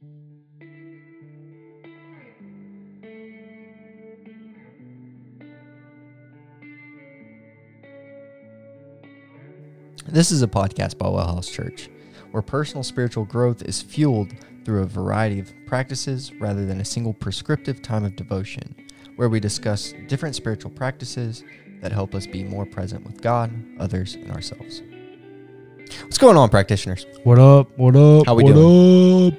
This is a podcast by WellHouse Church, where personal spiritual growth is fueled through a variety of practices rather than a single prescriptive time of devotion, where we discuss different spiritual practices that help us be more present with God, others, and ourselves. What's going on, practitioners? What up? What up? How we what doing? Up?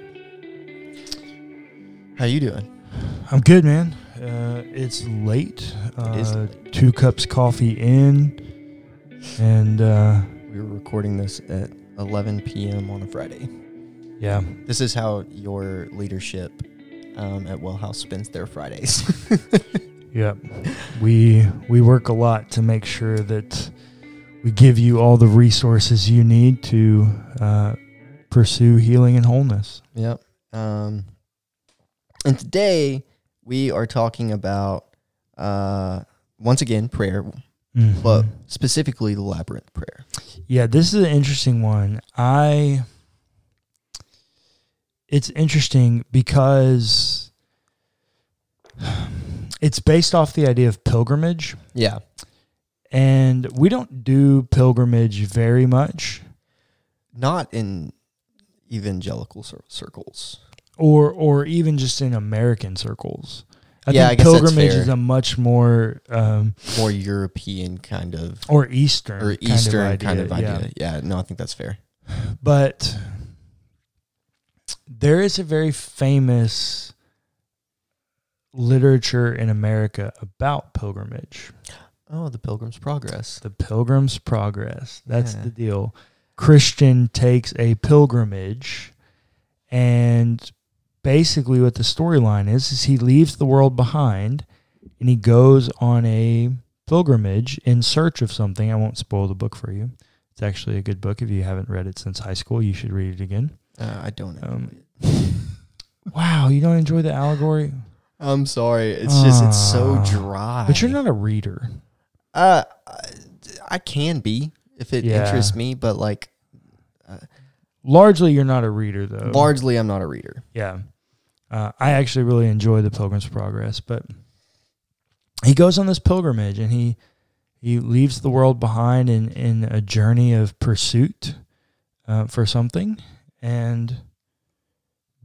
How you doing? I'm good, man. It's late. It is late. 2 cups coffee in, and We were recording this at 11 p.m. on a Friday. yeah. This is how your leadership at WellHouse spends their Fridays. Yep. We work a lot to make sure that we give you all the resources you need to pursue healing and wholeness. Yep. And today we are talking about, once again, prayer, but specifically the Labyrinth Prayer. Yeah, this is an interesting one. It's interesting because it's based off the idea of pilgrimage. Yeah. And we don't do pilgrimage very much. Not in evangelical circles. Or even just in American circles. I Yeah, think I guess that's pilgrimage fair. is a much more More European kind of... or Eastern kind of idea. Yeah, no, I think that's fair. But there is a very famous literature in America about pilgrimage. Oh, the Pilgrims Progress. The Pilgrims Progress. That's Yeah. the deal. Christian takes a pilgrimage, and basically what the storyline is he leaves the world behind and he goes on a pilgrimage in search of something. I won't spoil the book for you. It's actually a good book. If you haven't read it since high school, you should read it again. I don't know. Wow, you don't enjoy the allegory? I'm sorry. It's just, it's so dry. But you're not a reader. I can be if it Yeah. interests me, but like Largely, you're not a reader, though. largely I'm not a reader. Yeah. I actually really enjoy the Pilgrim's Progress, but he goes on this pilgrimage and he leaves the world behind in a journey of pursuit for something, and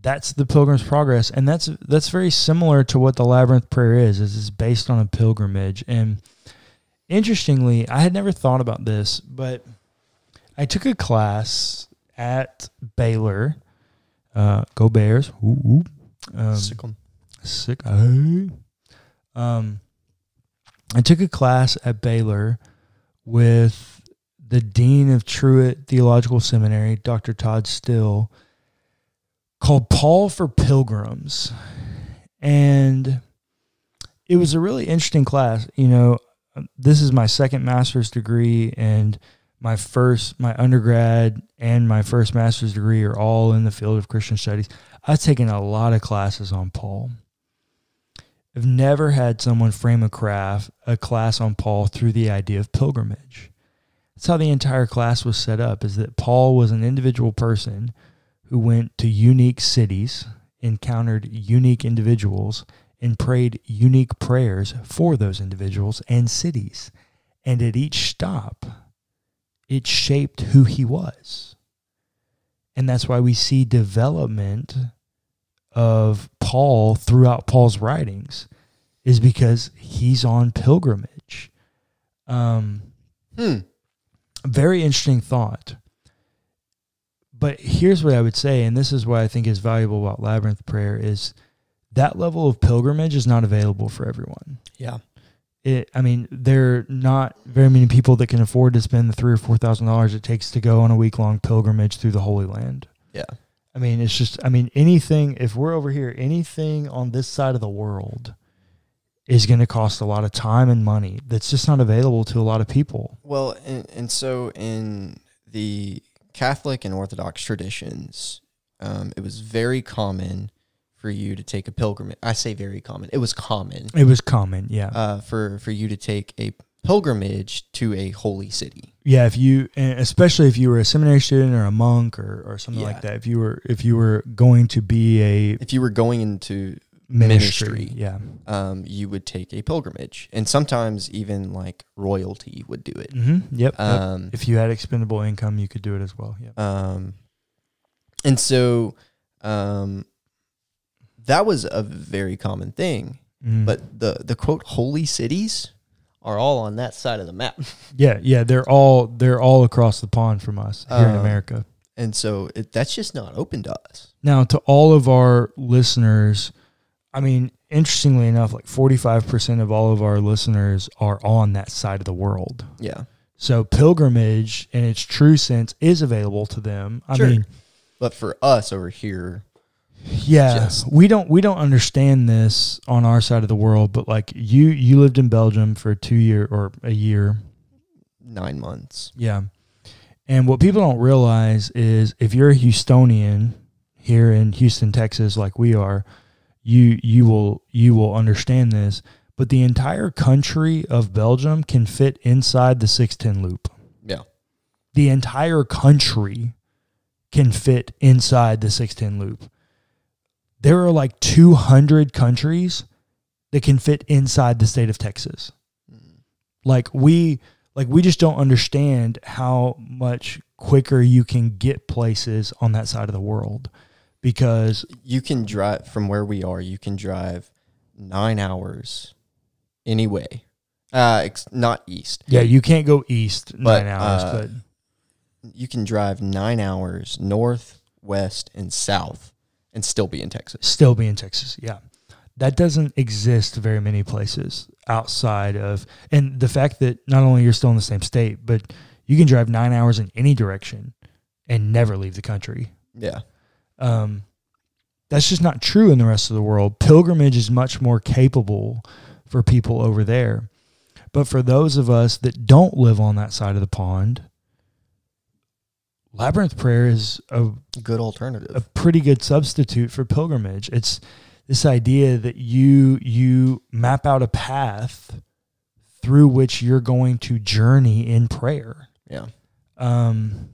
that's the Pilgrim's Progress, and that's very similar to what the Labyrinth Prayer is. It's based on a pilgrimage, and interestingly, I had never thought about this, but I took a class at Baylor. Go Bears! Ooh, ooh. Sick 'em. Sick. I took a class at Baylor with the dean of Truett Theological Seminary, Dr. Todd Still, called Paul for Pilgrims. And it was a really interesting class. You know, this is my second master's degree, and my undergrad and my first master's degree are all in the field of Christian studies. I've taken a lot of classes on Paul. I've never had someone frame a class on Paul through the idea of pilgrimage. That's how the entire class was set up, is that Paul was an individual person who went to unique cities, encountered unique individuals, and prayed unique prayers for those individuals and cities. And at each stop, it shaped who he was. And that's why we see development of Paul throughout Paul's writings, is because he's on pilgrimage. Very interesting thought. But here's what I would say, and this is what I think is valuable about Labyrinth Prayer, is that level of pilgrimage is not available for everyone. Yeah. There are not very many people that can afford to spend the $3,000 or $4,000 it takes to go on a week-long pilgrimage through the Holy Land. Yeah. Anything, if we're over here, anything on this side of the world is going to cost a lot of time and money that's just not available to a lot of people. Well, and so in the Catholic and Orthodox traditions, it was very common for you to take a pilgrimage. I say very common. It was common. It was common, yeah. For you to take a pilgrimage to a holy city. Yeah, and especially if you were a seminary student or a monk or something like that. If you were going to be if you were going into ministry, yeah, you would take a pilgrimage, and sometimes even like royalty would do it. Mm-hmm. Yep. If you had expendable income, you could do it as well. Yeah. And so, that was a very common thing. But the quote holy cities are all on that side of the map. Yeah, they're all across the pond from us here in America. And so that's just not open to us. Now, to all of our listeners, I mean, interestingly enough, like 45% of all of our listeners are on that side of the world. Yeah. So pilgrimage in its true sense is available to them. I mean, but for us over here, yeah, we don't understand this on our side of the world, but like you lived in Belgium for a year, 9 months. Yeah. And what people don't realize is if you're a Houstonian here in Houston, Texas, like we are, you will understand this, but the entire country of Belgium can fit inside the 610 loop. Yeah. The entire country can fit inside the 610 loop. There are like 200 countries that can fit inside the state of Texas. Like we just don't understand how much quicker you can get places on that side of the world, because you can drive from where we are. You can drive 9 hours any way, not east. Yeah, you can't go east 9 hours, but you can drive 9 hours north, west, and south and still be in Texas. Yeah. That doesn't exist very many places outside of, and the fact that not only you're still in the same state, but you can drive 9 hours in any direction and never leave the country. Yeah. That's just not true in the rest of the world. Pilgrimage is much more capable for people over there. But for those of us that don't live on that side of the pond, Labyrinth Prayer is a good alternative, a pretty good substitute for pilgrimage. It's this idea that you map out a path through which you're going to journey in prayer. Yeah. And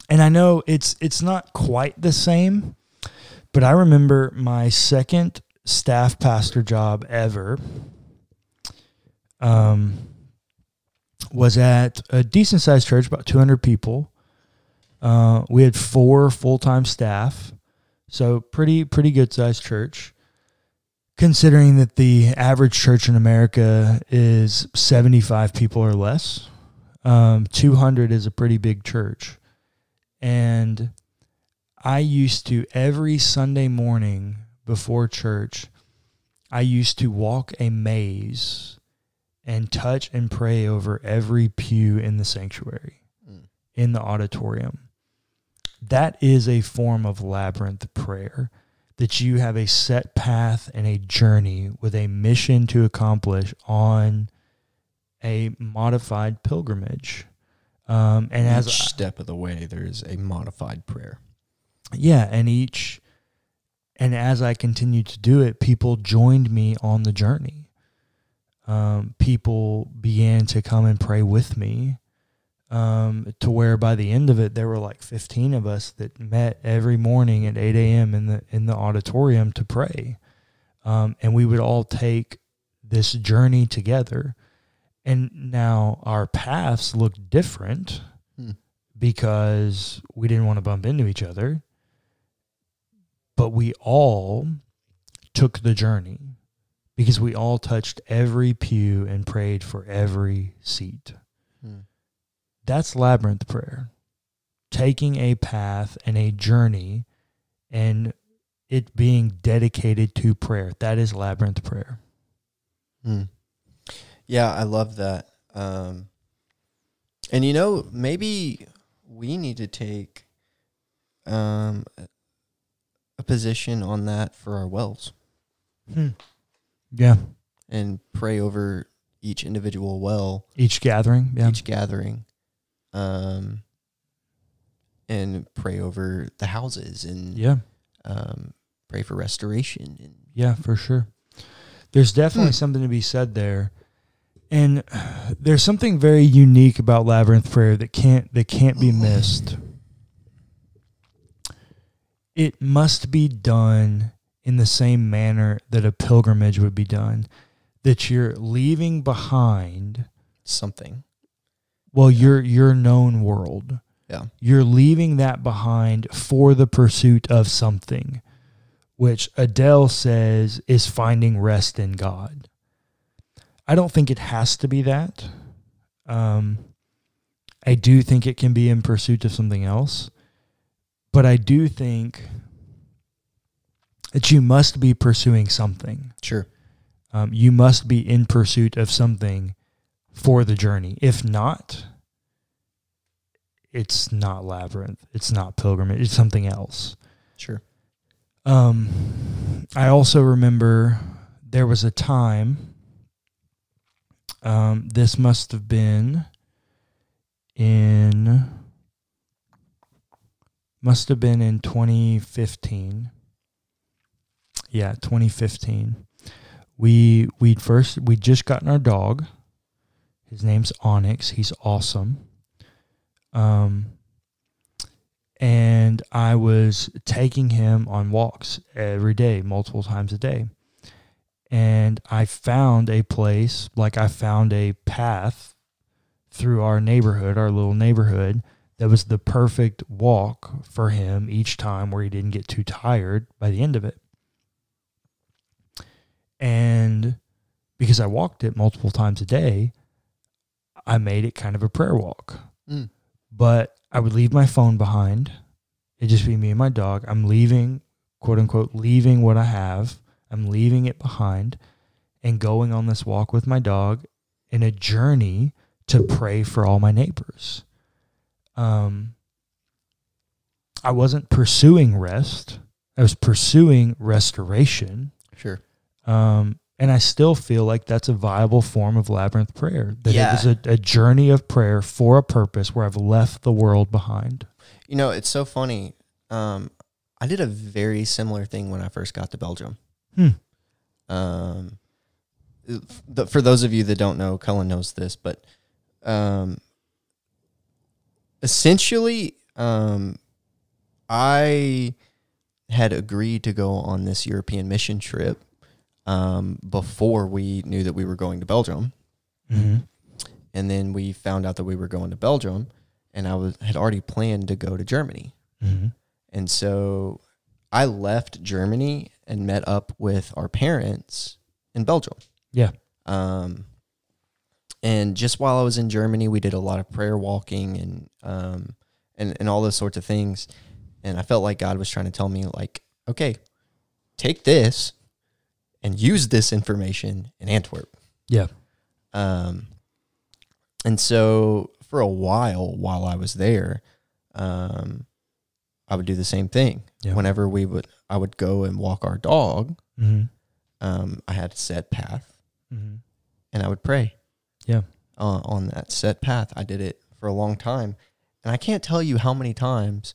I know it's not quite the same, but I remember my second staff pastor job ever was at a decent-sized church, about 200 people. We had 4 full-time staff, so pretty good-sized church, considering that the average church in America is 75 people or less. 200 is a pretty big church. And I used to, every Sunday morning before church, I used to walk a maze and touch and pray over every pew in the sanctuary, in the auditorium. That is a form of labyrinth prayer, that you have a set path and a journey with a mission to accomplish on a modified pilgrimage. And as each step of the way, there's a modified prayer. Yeah, and as I continued to do it, people joined me on the journey. People began to come and pray with me, to where by the end of it, there were like 15 of us that met every morning at 8 a.m. in the auditorium to pray. And we would all take this journey together. And now our paths look different because we didn't want to bump into each other. But we all took the journey because we all touched every pew and prayed for every seat. That's labyrinth prayer. Taking a path and a journey and it being dedicated to prayer. That is labyrinth prayer. Yeah, I love that. And maybe we need to take a position on that for our wells. Yeah. And pray over each individual well. Each gathering. Yeah. Each gathering. And pray over the houses and pray for restoration. Yeah, for sure. There's definitely something to be said there. And there's something very unique about Labyrinth Prayer that can't be missed. It must be done in the same manner that a pilgrimage would be done, that you're leaving behind something. Well, your known world. Yeah. You're leaving that behind for the pursuit of something, which Adele says is finding rest in God. I don't think it has to be that. I do think it can be in pursuit of something else, but I do think that you must be pursuing something. Sure. You must be in pursuit of something for the journey. If not, it's not Labyrinth. It's not pilgrimage. It's something else. Sure. I also remember there was a time, this must have been in 2015. Yeah, 2015. We'd just gotten our dog. His name's Onyx. He's awesome. And I was taking him on walks every day, multiple times a day. And I found a place, I found a path through our neighborhood, our little neighborhood, that was the perfect walk for him each time, where he didn't get too tired by the end of it. And because I walked it multiple times a day, I made it kind of a prayer walk. Mm. But I would leave my phone behind. It'd just be me and my dog. I'm leaving, quote unquote, leaving what I have. I'm leaving it behind and going on this walk with my dog in a journey to pray for all my neighbors. I wasn't pursuing rest. I was pursuing restoration. Sure. And I still feel like that's a viable form of Labyrinth Prayer. That Yeah. it was a journey of prayer for a purpose where I've left the world behind. You know, it's so funny. I did a very similar thing when I first got to Belgium. For those of you that don't know, Cullen knows this, but essentially, I had agreed to go on this European mission trip before we knew that we were going to Belgium. Mm-hmm. And then we found out that we were going to Belgium, and I had already planned to go to Germany. Mm-hmm. And so I left Germany and met up with our parents in Belgium. Yeah. And just while I was in Germany, we did a lot of prayer walking and all those sorts of things. And I felt like God was trying to tell me, okay, take this and use this information in Antwerp. Yeah. And so for a while I was there, I would do the same thing. Yeah. Whenever I would go and walk our dog, Mm-hmm. I had a set path, Mm-hmm. and I would pray. Yeah. On that set path. I did it for a long time, and I can't tell you how many times.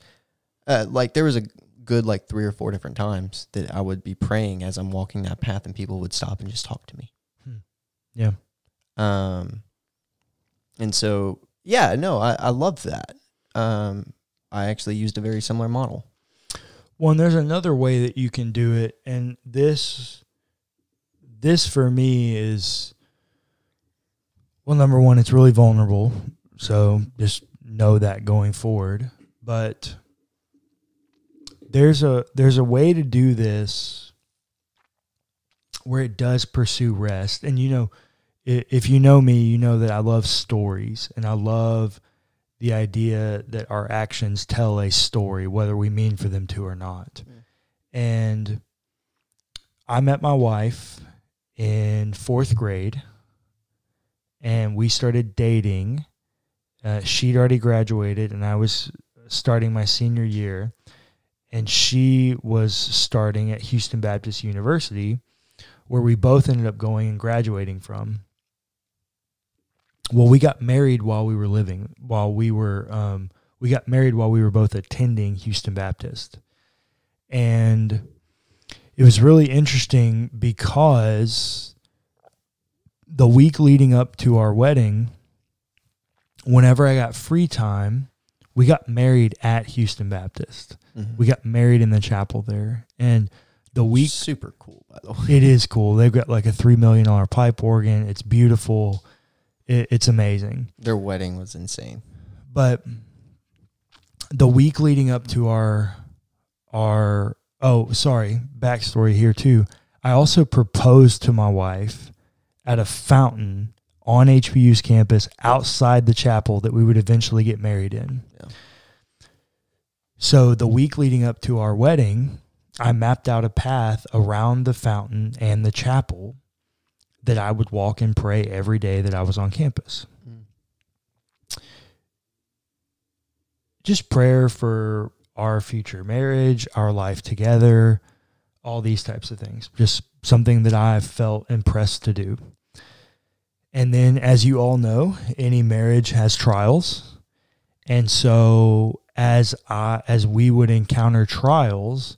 There was a good 3 or 4 different times that I would be praying as I'm walking that path, and people would stop and just talk to me. Yeah. And so, yeah, no, I love that. I actually used a very similar model. Well, and there's another way that you can do it, and this for me is, well, number one, it's really vulnerable, so just know that going forward. But there's a way to do this where it does pursue rest. And if you know me, you know that I love stories, and I love the idea that our actions tell a story, whether we mean for them to or not. Mm. And I met my wife in 4th grade, and we started dating. She'd already graduated, and I was starting my senior year, and she was starting at Houston Baptist University, where we both ended up going and graduating from. Well, we got married while we were both attending Houston Baptist. And it was really interesting because the week leading up to our wedding, whenever I got free time, we got married at Houston Baptist. Mm-hmm. We got married in the chapel there. And the week... Super cool, by the way. It is cool. They've got like a $3 million pipe organ. It's beautiful. It's amazing. Their wedding was insane. But the week leading up to our backstory here too. I also proposed to my wife at a fountain on HBU's campus outside the chapel that we would eventually get married in. Yeah. So the week leading up to our wedding, I mapped out a path around the fountain and the chapel that I would walk and pray every day that I was on campus. Just prayer for our future marriage, our life together, all these types of things. Just something that I felt impressed to do. And then, as you all know, any marriage has trials. And so as we would encounter trials,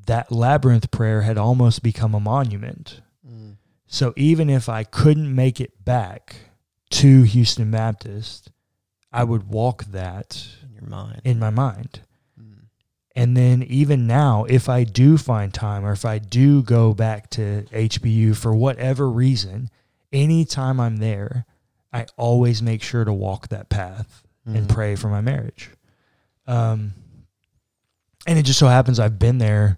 that Labyrinth Prayer had almost become a monument. Mm. So even if I couldn't make it back to Houston Baptist, I would walk that in my mind. Mm. And then even now, if I do find time or if I do go back to HBU for whatever reason, anytime I'm there, I always make sure to walk that path and pray for my marriage. And it just so happens I've been there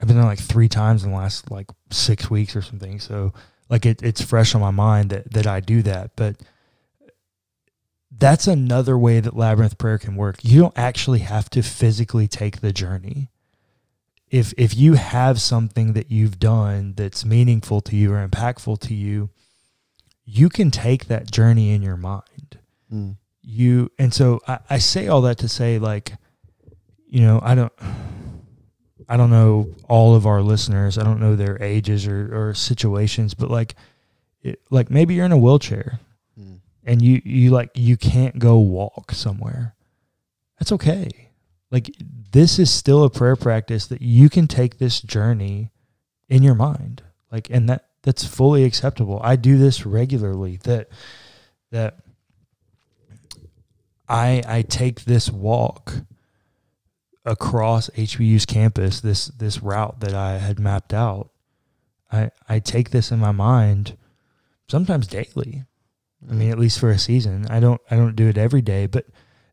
like 3 times in the last like 6 weeks or something. So like it's fresh on my mind that I do that. But that's another way that Labyrinth Prayer can work. You don't actually have to physically take the journey. If you have something that you've done that's meaningful to you or impactful to you, you can take that journey in your mind. Mm. And so I say all that to say, like, I don't know all of our listeners. I don't know their ages or situations, but like maybe you're in a wheelchair and you can't go walk somewhere. That's okay. Like, this is still a prayer practice that you can take this journey in your mind. Like, and that's fully acceptable. I do this regularly, that I take this walk across HBU's campus, this route that I had mapped out. I take this in my mind sometimes daily. I mean, at least for a season. I don't do it every day, but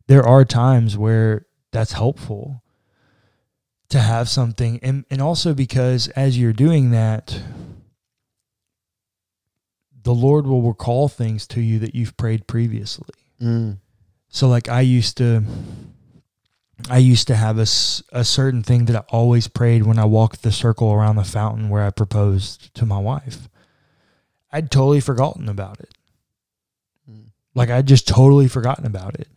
there are times where that's helpful to have something. And also because as you're doing that, the Lord will recall things to you that you've prayed previously. Mm. So like I used to have a certain thing that I always prayed when I walked the circle around the fountain where I proposed to my wife. I'd totally forgotten about it. Like I'd just totally forgotten about it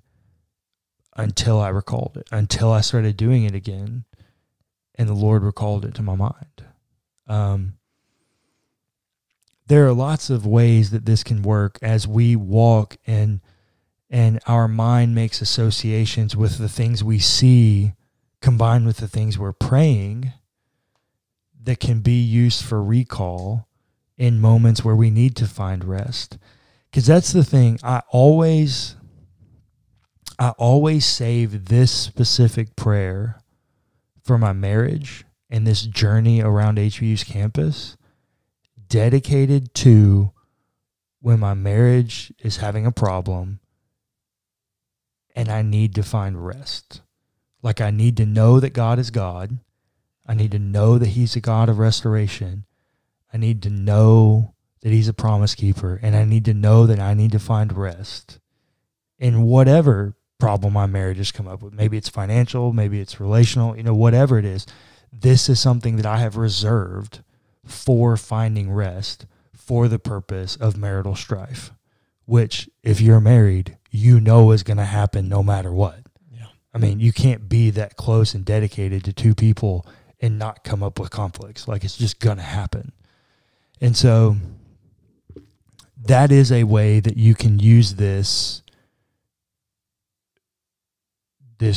until I recalled it, until I started doing it again, and the Lord recalled it to my mind. There are lots of ways that this can work as we walk and our mind makes associations with the things we see combined with the things we're praying that can be used for recall in moments where we need to find rest. Because that's the thing. I always save this specific prayer for my marriage and this journey around HBU's campus dedicated to when my marriage is having a problem and I need to find rest. Like I need to know that God is God. I need to know that He's a God of restoration. I need to know that He's a promise keeper. And I need to know that I need to find rest in whatever problem my marriage has come up with. Maybe it's financial, maybe it's relational, whatever it is. This is something that I have reserved for finding rest for the purpose of marital strife, which if you're married, is going to happen no matter what. Yeah. I mean, you can't be that close and dedicated to two people and not come up with conflicts. Like it's just going to happen. And so that is a way that you can use this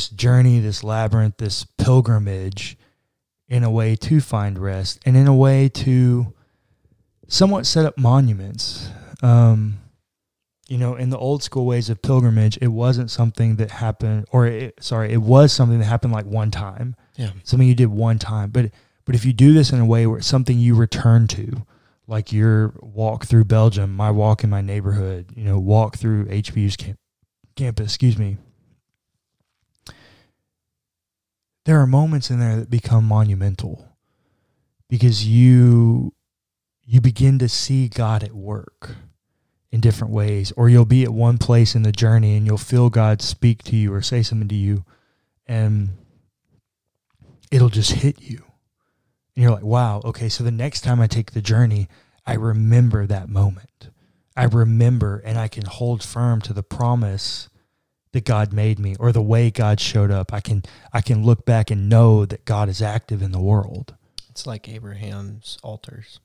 journey, this labyrinth, this pilgrimage in a way to find rest and in a way to somewhat set up monuments. In the old school ways of pilgrimage, it wasn't something that happened, it was something that happened like one time. Yeah. Something you did one time. But if you do this in a way where it's something you return to, like your walk through Belgium, my walk in my neighborhood, walk through HBU's campus, there are moments in there that become monumental because you begin to see God at work in different ways, or you'll be at one place in the journey and you'll feel God speak to you or say something to you, and it'll just hit you. And you're like, wow, okay, so the next time I take the journey, I remember that moment. I remember, and I can hold firm to the promise that God made me, or the way God showed up. I can look back and know that God is active in the world. It's like Abraham's altars.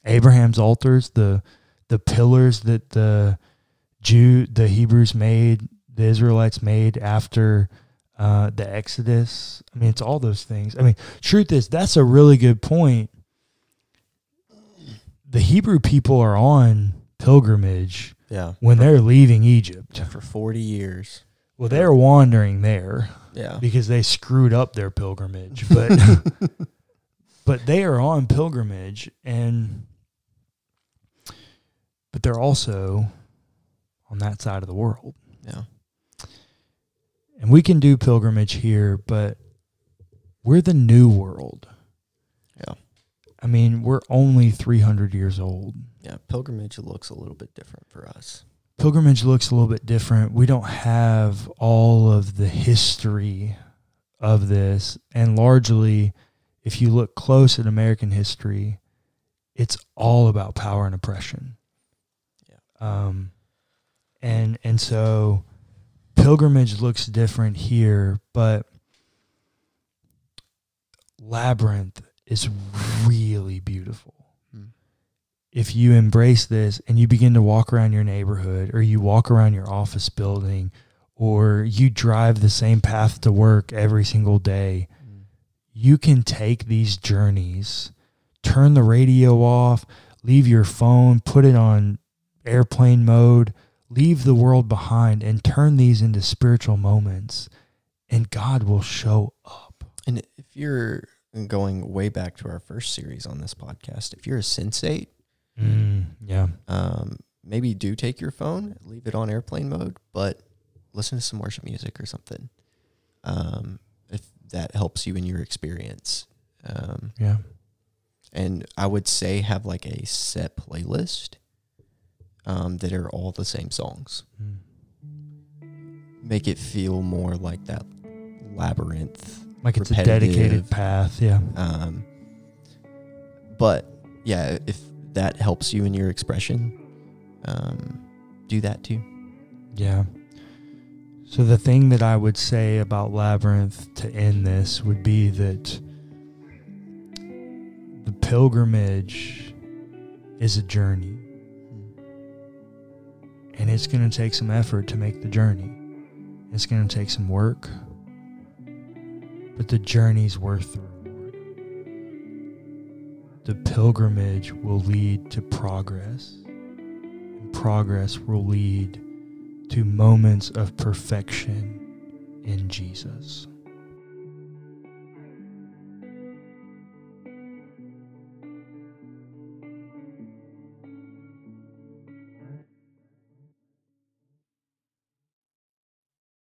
Abraham's altars, the pillars that the Hebrews made, the Israelites made after the Exodus. I mean, it's all those things. I mean, truth is, that's a really good point. The Hebrew people are on pilgrimage when they're leaving Egypt. For 40 years. Well, they're wandering there because they screwed up their pilgrimage. But but they are on pilgrimage, but they're also on that side of the world. Yeah. And we can do pilgrimage here, but we're the new world. Yeah. I mean, we're only 300 years old. Yeah, pilgrimage looks a little bit different for us. Pilgrimage looks a little bit different. We don't have all of the history of this. And largely, if you look close at American history, it's all about power and oppression. Yeah. And so pilgrimage looks different here, but Labyrinth is really beautiful. If you embrace this and you begin to walk around your neighborhood, or you walk around your office building, or you drive the same path to work every single day, you can take these journeys, turn the radio off, leave your phone, put it on airplane mode, leave the world behind, and turn these into spiritual moments, and God will show up. And if you're going way back to our first series on this podcast, if you're a sensate, maybe do take your phone, leave it on airplane mode, but listen to some worship music or something. If that helps you in your experience. And I would say have like a set playlist that are all the same songs. Make it feel more like that Labyrinth. Like it's a dedicated path, But, yeah, if that helps you in your expression, do that too. Yeah. So the thing that I would say about Labyrinth to end this would be that the pilgrimage is a journey. And it's going to take some effort to make the journey. It's going to take some work. But the journey's worth the reward. The pilgrimage will lead to progress. And progress will lead to moments of perfection in Jesus.